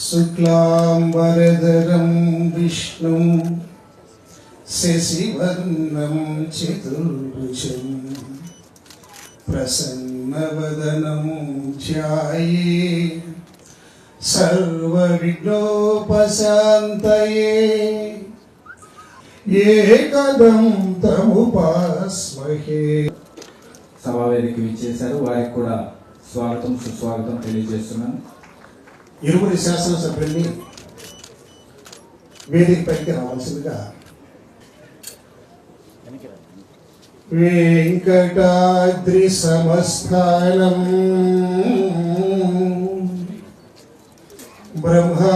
శుక్లాంబరధరం విష్ణుం శశివర్ణం చతుర్భుజం ప్రసన్నవదనం ధ్యాయే సర్వవిఘ్నోపశాంతయే ఏకదం తముపాస్మహే. సభావేదిక విచ్చేశారు, వారికి కూడా స్వాగతం సుస్వాగతం తెలియజేస్తున్నాను. ఇరువురి శాసనసభ్యుల్ని వేదికపైకి రావాల్సిందిగా వెంకటాద్రి సమస్థానం బ్రహ్మా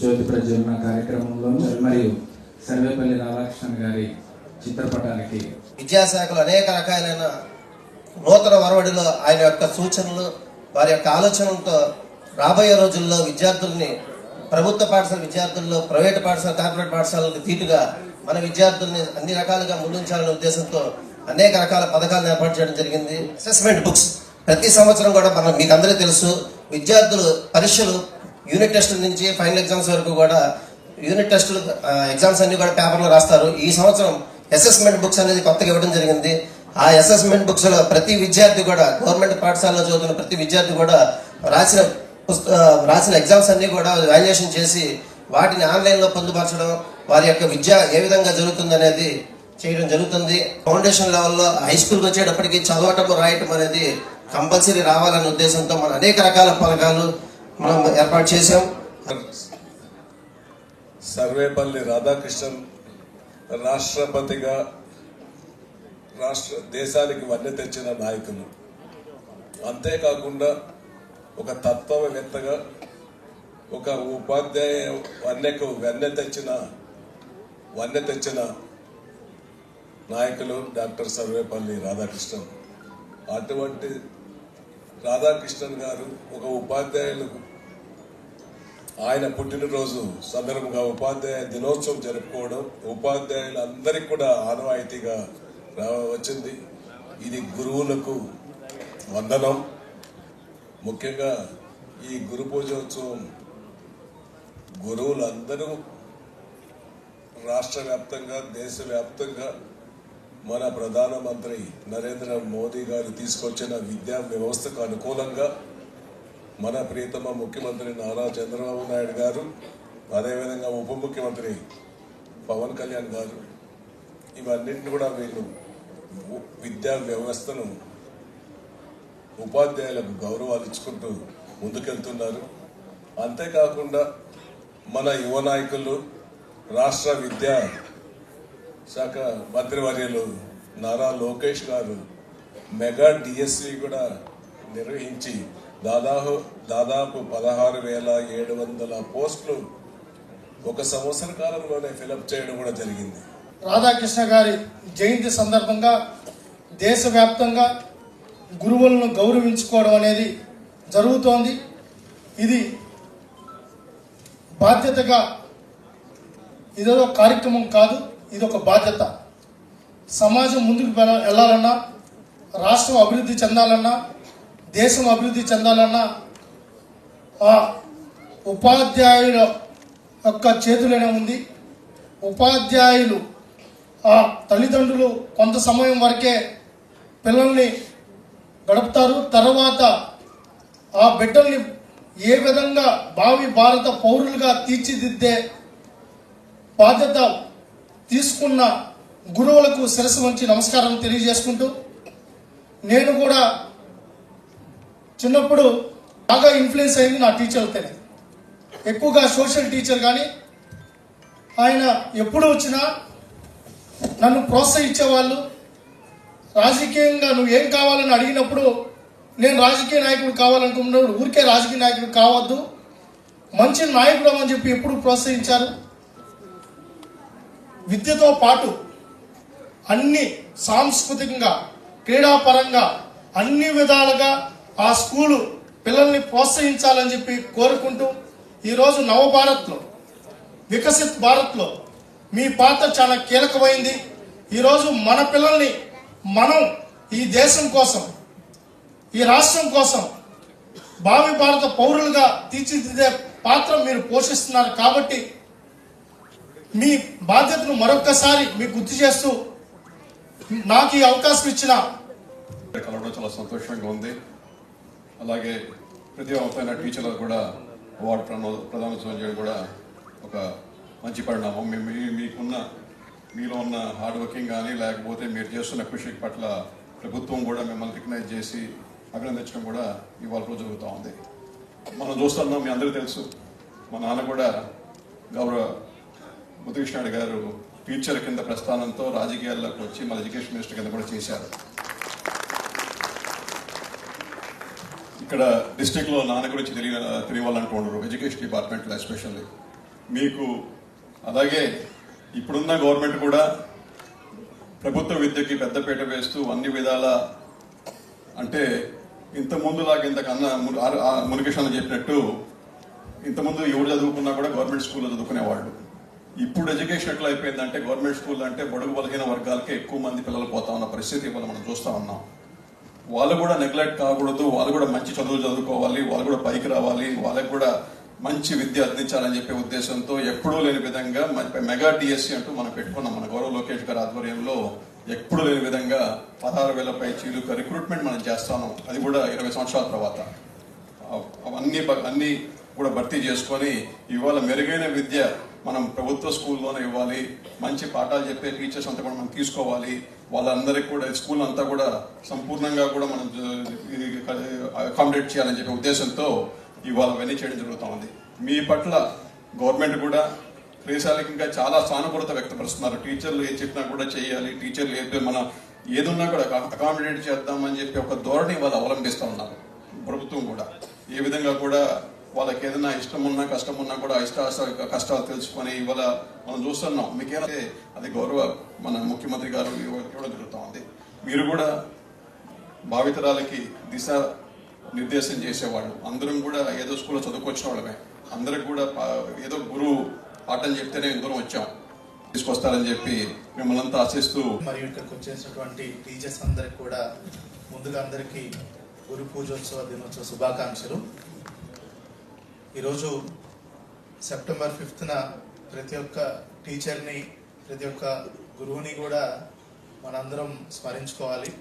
జ్యోతి ప్రజ్వలన కార్యక్రమంలోనూ మరియు సర్వేపల్లి రాధాకృష్ణన్ గారి చిత్రపటానికి విద్యాశాఖలో అనేక రకాలైన నూతన వరవడిలో ఆయన యొక్క సూచనలు, వారి యొక్క ఆలోచనలతో రాబోయే రోజుల్లో విద్యార్థుల్ని ప్రభుత్వ పాఠశాల విద్యార్థుల్లో ప్రైవేట్ పాఠశాల కార్పొరేట్ పాఠశాలకు తీటుగా మన విద్యార్థుల్ని అన్ని రకాలుగా ముందుంచాలనే ఉద్దేశంతో అనేక రకాల పథకాలను ఏర్పాటు చేయడం జరిగింది. అసెస్మెంట్ బుక్స్ ప్రతి సంవత్సరం కూడా మనం మీకు అందరికీ తెలుసు, విద్యార్థులు పరీక్షలు యూనిట్ టెస్టుల నుంచి ఫైనల్ ఎగ్జామ్స్ వరకు కూడా యూనిట్ టెస్టులు ఎగ్జామ్స్ అన్ని కూడా పేపర్లో రాస్తారు. ఈ సంవత్సరం అసెస్మెంట్ బుక్స్ అనేది కొత్తగా ఇవ్వడం జరిగింది. ఆ అసెస్మెంట్ బుక్స్ లో ప్రతి విద్యార్థి కూడా గవర్నమెంట్ పాఠశాలలో చదువుతున్న ప్రతి విద్యార్థి కూడా రాసిన ఎగ్జామ్స్ అన్ని కూడా వాల్యుయేషన్ చేసి వాటిని ఆన్లైన్లో పొందుపరచడం, వారి యొక్క విద్య ఏ విధంగా జరుగుతుంది అనేది చేయడం జరుగుతుంది. ఫౌండేషన్ లెవెల్లో హై స్కూల్కి వచ్చేటప్పటికి చదవటం రాయటం అనేది కంపల్సరీ రావాలనే ఉద్దేశంతో మనం అనేక రకాల పథకాలు మనం ఏర్పాటు చేశాం. సర్వేపల్లి రాధాకృష్ణన్ రాష్ట్రపతిగా దేశానికి వన్నె తెచ్చిన నాయకులు, అంతేకాకుండా ఒక తత్వవేత్తగా ఒక ఉపాధ్యాయ వన్నెకు వన్నె తెచ్చిన నాయకులు డాక్టర్ సర్వేపల్లి రాధాకృష్ణన్. అటువంటి రాధాకృష్ణన్ గారు ఒక ఉపాధ్యాయులకు ఆయన పుట్టినరోజు సందర్భంగా ఉపాధ్యాయ దినోత్సవం జరుపుకోవడం ఉపాధ్యాయులందరికీ కూడా ఆనవాయితీగా వచ్చింది. ఇది గురువులకు వందనం. ముఖ్యంగా ఈ గురు పూజోత్సవం గురువులందరూ రాష్ట్ర వ్యాప్తంగా దేశవ్యాప్తంగా మన ప్రధానమంత్రి నరేంద్ర మోదీ గారు తీసుకొచ్చిన విద్యా వ్యవస్థకు అనుకూలంగా మన ప్రియతమ ముఖ్యమంత్రి నారా చంద్రబాబు నాయుడు గారు, అదేవిధంగా ఉప ముఖ్యమంత్రి పవన్ కళ్యాణ్ గారు, ఇవన్నింటిని కూడా వీళ్ళు విద్యా వ్యవస్థను ఉపాధ్యాయులకు గౌరవాలు ఇచ్చుకుంటూ ముందుకెళ్తున్నారు. అంతేకాకుండా మన యువ నాయకులు రాష్ట్ర విద్యా శాఖ మంత్రివర్యులు నారా లోకేష్ గారు మెగా డిఎస్సి కూడా నిర్వహించి దాదాపు 16,700 పోస్టులు ఒక సంవత్సర కాలంలోనే ఫిలప్ చేయడం కూడా జరిగింది. రాధాకృష్ణ గారి జయంతి సందర్భంగా దేశవ్యాప్తంగా గురువులను గౌరవించుకోవడం అనేది జరుగుతోంది. ఇది బాధ్యతగా ఇదేదో కార్యక్రమం కాదు, ఇది ఒక బాధ్యత. సమాజం ముందుకు వెళ్ళాలన్నా, రాష్ట్రం అభివృద్ధి చెందాలన్నా, దేశం అభివృద్ధి చెందాలన్నా ఆ ఉపాధ్యాయుల యొక్క చేతులోనే ఉంది. ఉపాధ్యాయులు ఆ తల్లిదండ్రులు కొంత సమయం వరకే పిల్లల్ని గడుపుతారు. తర్వాత ఆ బిడ్డల్ని ఏ విధంగా భావి భారత పౌరులుగా తీర్చిదిద్దే బాధ్యత తీసుకున్న గురువులకు శిరస్సు వంచి నమస్కారం తెలియజేసుకుంటూ, నేను కూడా చిన్నప్పుడు బాగా ఇన్ఫ్లుయెన్స్ అయింది నా టీచర్లతోనే, ఎక్కువగా సోషల్ టీచర్. కానీ ఆయన ఎప్పుడు వచ్చినా నన్ను ప్రోత్సహించేవాళ్ళు. రాజకీయంగా నువ్వు ఏం కావాలని అడిగినప్పుడు నేను రాజకీయ నాయకుడు కావాలనుకున్నప్పుడు ఊరికే రాజకీయ నాయకుడు కావద్దు, మంచి నాయకుడు అని చెప్పి ఎప్పుడు ప్రోత్సహించారు. విద్యతో పాటు అన్ని సాంస్కృతికంగా క్రీడాపరంగా అన్ని విధాలుగా ఆ స్కూలు పిల్లల్ని ప్రోత్సహించాలని చెప్పి కోరుకుంటూ ఈరోజు నవభారత్లో వికసిత్ భారత్లో మీ పాత్ర చాలా కీలకమైంది. ఈరోజు మన పిల్లల్ని మనం ఈ దేశం కోసం, ఈ రాష్ట్రం కోసం భావి భారత పౌరులుగా తీర్చిదిద్దే పాత్ర మీరు పోషిస్తున్నారు. కాబట్టి మీ బాధ్యతను మరొక్కసారి మీకు గుర్తు చేస్తూ నాకు ఈ అవకాశం ఇచ్చిన కలవడం చాలా సంతోషంగా ఉంది. అలాగే ప్రతిభావంతమైన టీచర్లకు కూడా అవార్డు ప్రదానోత్సవం చేయడం కూడా ఒక మంచి పరిణామం. మీలో ఉన్న హార్డ్ వర్కింగ్ కానీ లేకపోతే మీరు చేస్తున్న కృషి పట్ల ప్రభుత్వం కూడా మిమ్మల్ని రికగ్నైజ్ చేసి అభినందించడం కూడా ఇవాళ రోజు జరుగుతూ ఉంది. మనం చూస్తున్నాం, మీ అందరికీ తెలుసు, మా నాన్న కూడా గౌరవ ముద్దుకృష్ణారెడ్డి గారు టీచర్ కింద ప్రస్థానంతో రాజకీయాల్లోకి వచ్చి మన ఎడ్యుకేషన్ మినిస్టర్ కింద కూడా చేశారు. ఇక్కడ డిస్ట్రిక్ట్లో నాన్న గురించి తెలియాలంటూ ఉండరు, ఎడ్యుకేషన్ డిపార్ట్మెంట్లో ఎస్పెషల్లీ మీకు. అలాగే ఇప్పుడున్న గవర్నమెంట్ కూడా ప్రభుత్వ విద్యకి పెద్దపీట వేస్తూ అన్ని విధాల, అంటే ఇంతకుముందులాగా ఇంతకన్నా మునికృష్ణ చెప్పినట్టు ఇంతకుముందు ఎవరు చదువుకున్నా కూడా గవర్నమెంట్ స్కూల్లో చదువుకునేవాళ్ళు. ఇప్పుడు ఎడ్యుకేషన్ ఎట్లా అయిపోయిందంటే గవర్నమెంట్ స్కూల్ అంటే బడుగు బలహీన వర్గాలకే ఎక్కువ మంది పిల్లలు పోతా ఉన్న పరిస్థితి ఇవాళ మనం చూస్తూ ఉన్నాం. వాళ్ళు కూడా నెగ్లెక్ట్ కాకూడదు, వాళ్ళు కూడా మంచి చదువులు చదువుకోవాలి, వాళ్ళు కూడా పైకి రావాలి, వాళ్ళకి కూడా మంచి విద్య అందించాలని చెప్పే ఉద్దేశంతో ఎప్పుడూ లేని విధంగా మెగా డిఎస్సి అంటూ మనం పెట్టుకున్నాం. మన గౌరవ లోకేష్ గారి ఆధ్వర్యంలో ఎప్పుడూ లేని విధంగా 16,000 పైచీలకు రిక్రూట్మెంట్ మనం చేస్తాను. అది కూడా 20 సంవత్సరాల తర్వాత అన్ని కూడా భర్తీ చేసుకొని ఇవాళ మెరుగైన విద్య మనం ప్రభుత్వ స్కూల్లోనే ఇవ్వాలి, మంచి పాఠాలు చెప్పే టీచర్స్ అంతా కూడా మనం తీసుకోవాలి, వాళ్ళందరికీ కూడా స్కూల్ అంతా కూడా సంపూర్ణంగా కూడా మనం అకామిడేట్ చేయాలని చెప్పే ఉద్దేశంతో ఇవాళ అవన్నీ చేయడం జరుగుతూ ఉంది. మీ పట్ల గవర్నమెంట్ కూడా క్రీశాలికంగా చాలా సానుకూలత వ్యక్తపరుస్తున్నారు. టీచర్లు ఏది చెప్పినా కూడా చేయాలి, టీచర్లు మనం ఏదున్నా కూడా అకామిడేట్ చేద్దామని చెప్పి ఒక ధోరణి వాళ్ళు అవలంబిస్తూ ఉన్నారు. ప్రభుత్వం కూడా ఏ విధంగా కూడా వాళ్ళకి ఏదైనా ఇష్టం ఉన్నా కష్టం ఉన్నా కూడా కష్టాలు తెలుసుకొని ఇవాళ మనం చూస్తున్నాం. మీకేమైతే అది గౌరవ మన ముఖ్యమంత్రి గారు ఇవ్వడం జరుగుతూ ఉంది. మీరు కూడా భావితరాలకి దిశ నిర్దేశం చేసేవాళ్ళు, అందరం కూడా ఏదో స్కూల్లో చదువుకొచ్చిన వాళ్ళమే, అందరికి కూడా ఏదో గురువు పాఠం చెప్తేనే దూరం వచ్చాం, తీసుకొస్తారని చెప్పి మిమ్మల్ని అంతా ఆశిస్తూ మరియు ఇక్కడికి వచ్చేసినటువంటి టీచర్స్ అందరికి కూడా ముందుగా అందరికీ గురు పూజోత్సవ దినోత్సవ శుభాకాంక్షలు. ఈరోజు సెప్టెంబర్ 5న ప్రతి ఒక్క టీచర్ని, ప్రతి ఒక్క గురువుని కూడా మనందరం స్మరించుకోవాలి.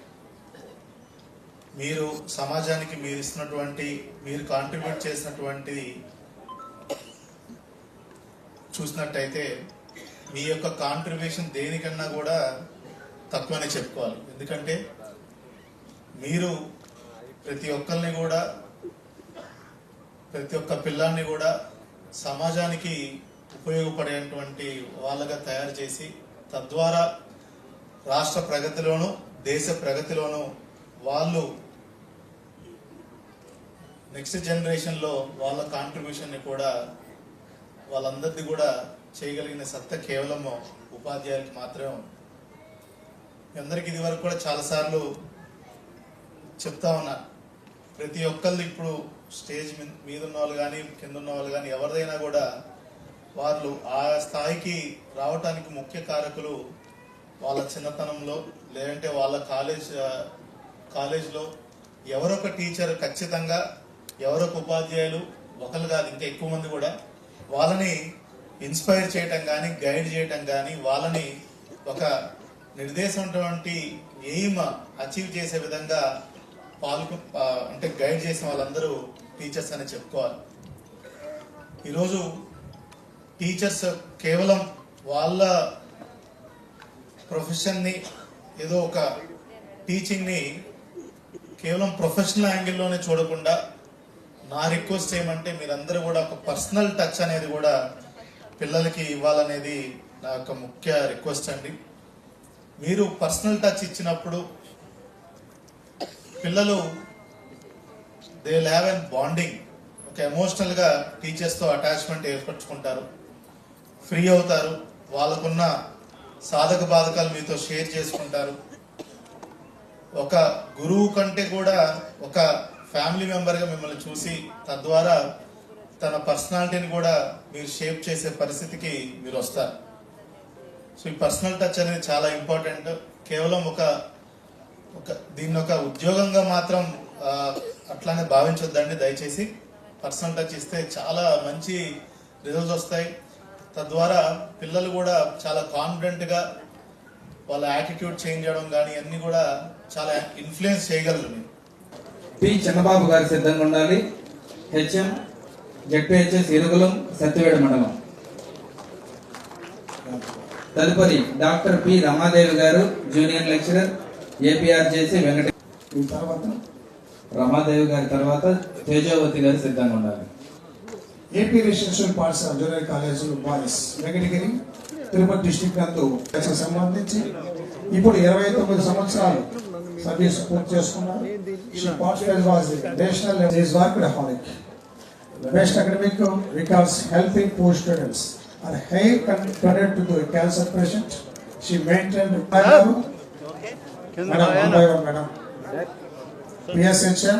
మీరు సమాజానికి మీరు ఇస్తున్నటువంటి, మీరు కాంట్రిబ్యూట్ చేసినటువంటి చూసినట్టయితే మీ యొక్క కాంట్రిబ్యూషన్ దేనికన్నా కూడా తక్కువనే చెప్పుకోవాలి. ఎందుకంటే మీరు ప్రతి ఒక్కరిని కూడా, ప్రతి ఒక్క పిల్లాన్ని కూడా సమాజానికి ఉపయోగపడేటువంటి వాళ్ళగా తయారు చేసి తద్వారా రాష్ట్ర ప్రగతిలోను దేశ ప్రగతిలోను వాళ్ళు నెక్స్ట్ జనరేషన్లో వాళ్ళ కాంట్రిబ్యూషన్ని కూడా వాళ్ళందరిది కూడా చేయగలిగిన సత్తా కేవలం ఉపాధ్యాయులకి మాత్రమే. అందరికి ఇది వరకు కూడా చాలాసార్లు చెప్తా ఉన్నా, ప్రతి ఒక్కళ్ళు ఇప్పుడు స్టేజ్ మీద ఉన్న వాళ్ళు కానీ కింద ఉన్న వాళ్ళు కానీ ఎవరిదైనా కూడా వాళ్ళు ఆ స్థాయికి రావటానికి ముఖ్య కారకులు వాళ్ళ చిన్నతనంలో, లేదంటే వాళ్ళ కాలేజ్లో ఎవరొక టీచర్ ఖచ్చితంగా, ఎవరొక ఉపాధ్యాయులు, ఒకరు కాదు ఇంకా ఎక్కువ మంది కూడా వాళ్ళని ఇన్స్పైర్ చేయటం కానీ, గైడ్ చేయటం కానీ, వాళ్ళని ఒక నిర్దేశమైనటువంటి ఎయిమ్ అచీవ్ చేసే విధంగా అంటే గైడ్ చేసిన వాళ్ళందరూ టీచర్స్ అని చెప్పుకోవాలి. ఈరోజు టీచర్స్ కేవలం వాళ్ళ ప్రొఫెషన్ని, ఏదో ఒక టీచింగ్ని కేవలం ప్రొఫెషనల్ యాంగిల్లోనే చూడకుండా, నా రిక్వెస్ట్ ఏమంటే మీరందరూ కూడా ఒక పర్సనల్ టచ్ అనేది కూడా పిల్లలకి ఇవ్వాలనేది నా యొక్క ముఖ్య రిక్వెస్ట్ అండి. మీరు పర్సనల్ టచ్ ఇచ్చినప్పుడు పిల్లలు they will have an bonding, ఒక ఎమోషనల్గా టీచర్స్తో అటాచ్మెంట్ ఏర్పరచుకుంటారు, ఫ్రీ అవుతారు, వాళ్ళకున్న సాధక బాధకాలు మీతో షేర్ చేసుకుంటారు. ఒక గురువు కంటే కూడా ఒక ఫ్యామిలీ మెంబర్గా మిమ్మల్ని చూసి తద్వారా తన పర్సనాలిటీని కూడా మీరు షేప్ చేసే పరిస్థితికి మీరు వస్తారు. సో ఈ పర్సనల్ టచ్ అనేది చాలా ఇంపార్టెంట్. కేవలం దీన్ని ఒక ఉద్యోగంగా మాత్రం అట్లానే భావించొద్దండి దయచేసి. పర్సనల్ టచ్ ఇస్తే చాలా మంచి రిజల్ట్స్ వస్తాయి. తద్వారా పిల్లలు కూడా చాలా కాన్ఫిడెంట్గా వాళ్ళ యాటిట్యూడ్ చేంజ్ చేయడం కానీ అన్ని కూడా చాలా ఇన్ఫ్లుయెన్స్ చేయగలరు. పి చంద్రబాబు గారు సిద్ధంగా ఉండాలి. హెచ్ఎం జెడ్పీహెచ్ఎస్ ఇరుగులం సత్యవేడ మండలం. తదుపరి డాక్టర్ పి రమాదేవి గారు జూనియర్ లెక్చరర్ ఏపీఆర్జేసి వెంకట. ఈ తర్వాత రమాదేవి గారి తర్వాత తేజావతి గారు సిద్ధంగా ఉండాలి. ఏపీ రెసిడెన్షియల్ పాఠశాల junior college boys Venkatagiri Tirupati district నందు సంబంధించి ఇప్పుడు 29 సంవత్సరాలు సర్వీస్ పూర్తి చేసుకున్నారు. National workaholic best academic records helping poor students are high connected to the cancer patient. She maintained madam, one by one, madam. PSHM